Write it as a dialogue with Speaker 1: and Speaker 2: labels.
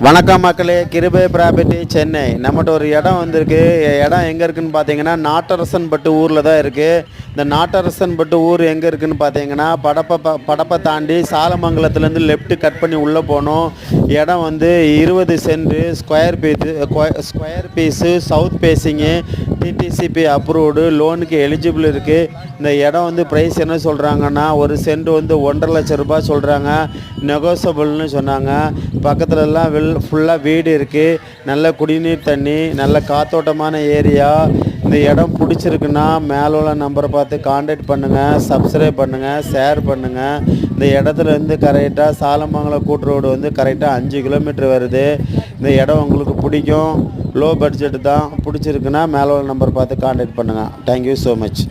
Speaker 1: வணக்கம் மக்களே, கிருபை ப்ராப்பர்ட்டி சென்னை. நம்மகிட்ட ஒரு இடம் வந்திருக்கு. இடம் எங்கே இருக்குதுன்னு பார்த்தீங்கன்னா நாட்டரசன்பட்டு ஊரில் தான் இருக்குது. இந்த நாட்டரசன்பட்டு ஊர் எங்கே இருக்குதுன்னு பார்த்தீங்கன்னா படப்பை தாண்டி சாலமங்கலத்துலேருந்து லெஃப்ட்டு கட் பண்ணி உள்ளே போகணும். இடம் வந்து 20 cent square piece, south facing, DTCP approved, லோனுக்கு எலிஜிபிள் இருக்குது. இந்த இடம் வந்து ப்ரைஸ் என்ன சொல்கிறாங்கன்னா, ஒரு சென்ட் வந்து 1.5 லட்சம் ரூபாய் சொல்கிறாங்க. நெகோசபிள்னு சொன்னாங்க. பக்கத்துலலாம் ஃபுல்லாக வீடு இருக்குது. நல்ல குடிநீர் தண்ணி, நல்ல காத்தோட்டமான ஏரியா. இந்த இடம் பிடிச்சிருக்குன்னா மேலே உள்ள நம்பரை பார்த்து காண்டாக்ட் பண்ணுங்கள், சப்ஸ்கிரைப் பண்ணுங்கள், ஷேர் பண்ணுங்கள். இந்த இடத்துலேருந்து கரெக்டாக சாலமங்கலம் கூட்டுரோடு வந்து கரெக்டாக 5 கிலோமீட்டர் வருது. இந்த இடம் உங்களுக்கு பிடிக்கும். லோ பட்ஜெட் தான். பிடிச்சிருக்குன்னா மேலே உள்ள நம்பர் பார்த்து காண்டாக்ட் பண்ணுங்கள். Thank you so much.